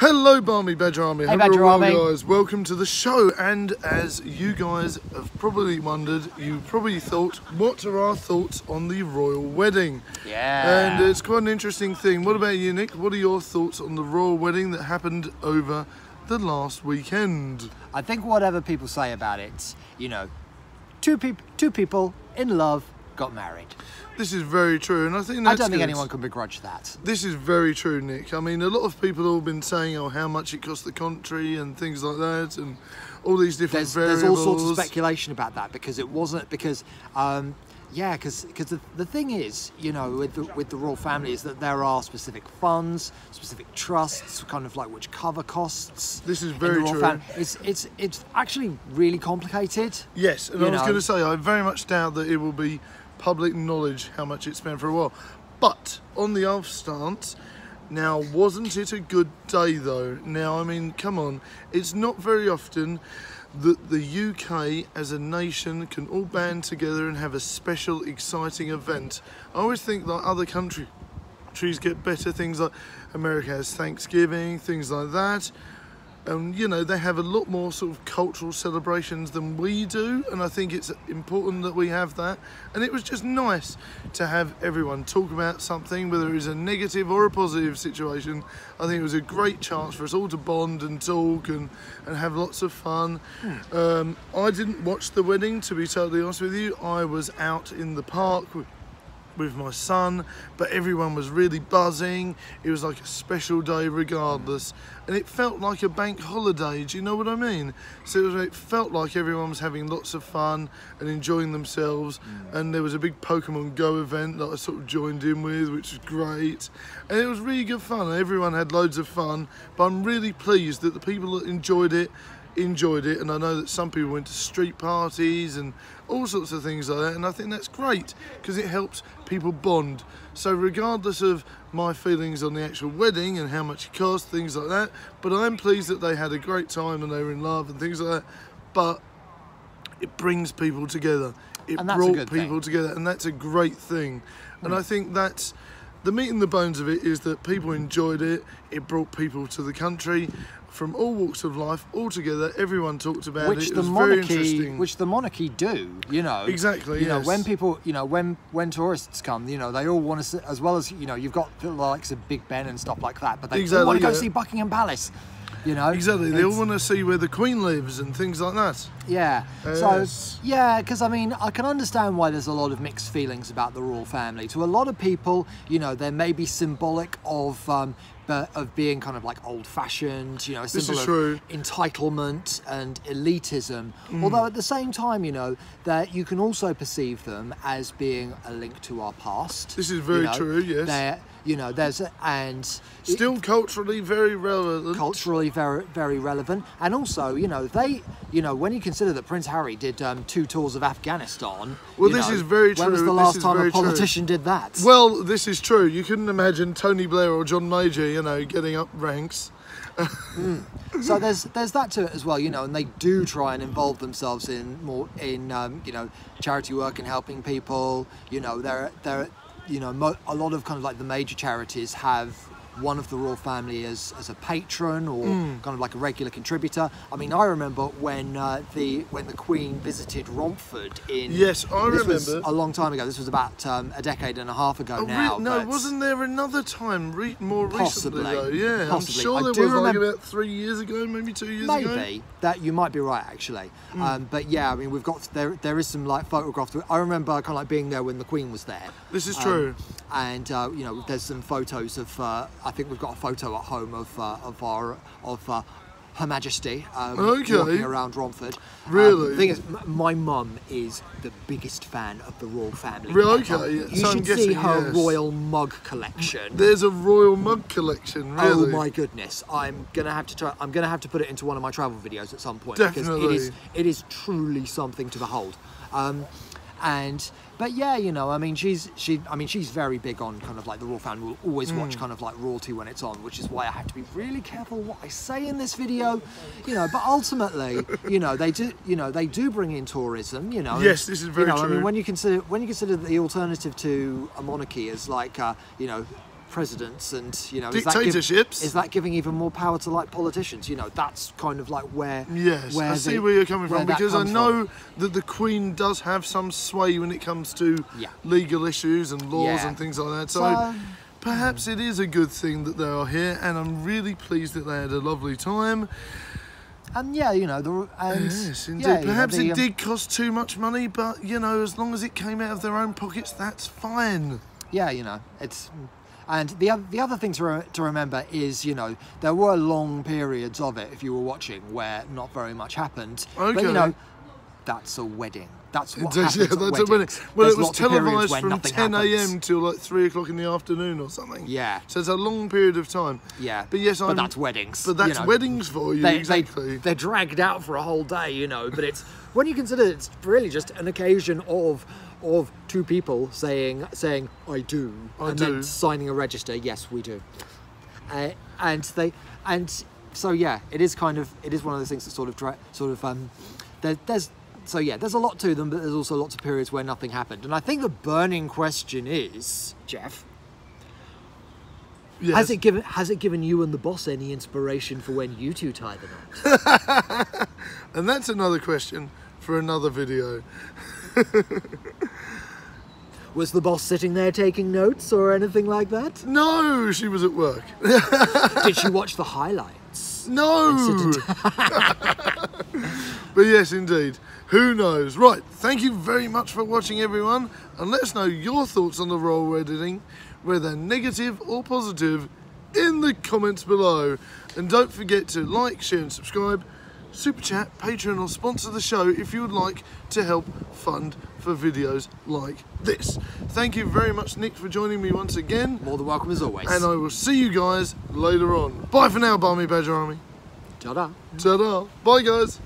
Hello, Barmy Badger Army. Hey, Badger Army. Guys, welcome to the show. And as you guys have probably wondered, you probably thought, what are our thoughts on the royal wedding? Yeah. And it's quite an interesting thing. What about you, Nick? What are your thoughts on the royal wedding that happened over the last weekend? I think whatever people say about it, you know, two people in love got married. This is very true, and I think that's I don't think good. anyone can begrudge that. This is very true, Nick. I mean, a lot of people have been saying, oh, how much it cost the country and things like that, and all these different variables. There's all sorts of speculation about that because it wasn't because. Because the thing is, you know, with the royal family is that there are specific funds, specific trusts, kind of like which cover costs. This is very true. It's actually really complicated. Yes, and I was going to say, I very much doubt that it will be public knowledge how much it spent for a while. But on the off stance, now wasn't it a good day though? Now, I mean, come on, it's not very often that the UK as a nation can all band together and have a special exciting event. I always think that other countries get better things, like America has Thanksgiving, things like that. You know, they have a lot more sort of cultural celebrations than we do, and I think it's important that we have that. And it was just nice to have everyone talk about something, whether it was a negative or a positive situation. I think it was a great chance for us all to bond and talk and have lots of fun. I didn't watch the wedding, to be totally honest with you. I was out in the park with my son, but everyone was really buzzing. It was like a special day regardless, and it felt like a bank holiday, do you know what I mean? So it felt like everyone was having lots of fun and enjoying themselves, and there was a big Pokemon Go event that I sort of joined in with, which was great, and it was really good fun. Everyone had loads of fun, but I'm really pleased that the people that enjoyed it, and I know that some people went to street parties and all sorts of things like that, and I think that's great because it helps people bond. So regardless of my feelings on the actual wedding and how much it cost, things like that, but I'm pleased that they had a great time and they were in love and things like that. But it brings people together. It brought people together, and that's a great thing. And I think that's the meat and the bones of it, is that people enjoyed it. It brought people to the country from all walks of life, all together. Everyone talked about it. It was very interesting. Which the monarchy do, you know. Exactly. You know, when people, you know, when tourists come, you know, they all want to see, as well as, you know, you've got the likes of Big Ben and stuff like that, but they all want to go see Buckingham Palace. You know, exactly. They all want to see where the Queen lives and things like that. Yeah. So yeah, because I mean, I can understand why there's a lot of mixed feelings about the royal family. To a lot of people, you know, there may be symbolic of being kind of like old-fashioned, you know, a symbol of entitlement and elitism. Although at the same time, you know, that you can also perceive them as being a link to our past. This is very true. Yes. You know, still culturally very relevant. Culturally very relevant, and also, you know, when you consider that Prince Harry did 2 tours of Afghanistan. Well, this is very true. When was the last time a politician did that? Well, this is true. You couldn't imagine Tony Blair or John Major, you know, getting up ranks. So there's that to it as well, you know, and they do try and involve themselves in you know, charity work and helping people. You know, you know, a lot of kind of like the major charities have one of the royal family as a patron or kind of like a regular contributor. I mean, I remember when the Queen visited Romford in... Yes, I remember. This was a long time ago. This was about a decade and a half ago now. No, wasn't there another time more recently though? Yeah, possibly. I'm sure there was like about 3 years ago, maybe 2 years ago. Maybe. That you might be right, actually. But yeah, I mean, we've got there is some like photographs. I remember kind of like being there when the Queen was there. This is true. And you know, there's some photos of I think we've got a photo at home of Her Majesty walking around Romford. Really? The thing is, my mum is the biggest fan of the royal family. Really? Okay. You should see her royal mug collection. There's a royal mug collection, really? Oh my goodness! I'm gonna have to put it into one of my travel videos at some point. Definitely. Because it is truly something to behold. But yeah, you know, I mean, she's very big on kind of like the royal family. We'll always watch kind of like royalty when it's on, which is why I have to be really careful what I say in this video, you know. But ultimately, you know, they do bring in tourism, you know. Yes, this is very true. I mean, when you consider the alternative to a monarchy is like, you know, presidents and, you know, dictatorships. Is that giving even more power to like politicians? You know, that's kind of like where. Yes, I see where you're coming from, because I know that the Queen does have some sway when it comes to legal issues and laws and things like that. So perhaps it is a good thing that they are here, and I'm really pleased that they had a lovely time. And yeah, you know, yes, indeed. Perhaps it did cost too much money, but you know, as long as it came out of their own pockets, that's fine. Yeah, you know, it's. And the other thing to remember is, you know, there were long periods of it, if you were watching, where not very much happened. Okay. But, you know, that's a wedding. That's what happens at weddings. A wedding. Well, There's it was televised from 10 a.m. a.m. till like 3 o'clock in the afternoon or something. Yeah. So it's a long period of time. Yeah. But yes, but that's weddings. But that's, you know, weddings for you, exactly. They're dragged out for a whole day, you know, but it's, when you consider it's really just an occasion of two people saying I do, and then signing a register. Yes, we do. So yeah, it is one of those things that there's a lot to them, but there's also lots of periods where nothing happened. And I think the burning question is, Jeff, has it given you and the boss any inspiration for when you two tie the knot? And that's another question for another video. Was the boss sitting there taking notes or anything like that? No, she was at work. Did she watch the highlights? No! But yes, indeed. Who knows? Right, thank you very much for watching, everyone. And let us know your thoughts on the royal wedding, whether negative or positive, in the comments below. And don't forget to like, share and subscribe. Super Chat, Patreon or sponsor the show if you would like to help fund for videos like this. Thank you very much, Nick, for joining me once again. More than welcome as always. And I will see you guys later on. Bye for now, Barmy Badger Army. Ta-da. Ta-da. Bye, guys.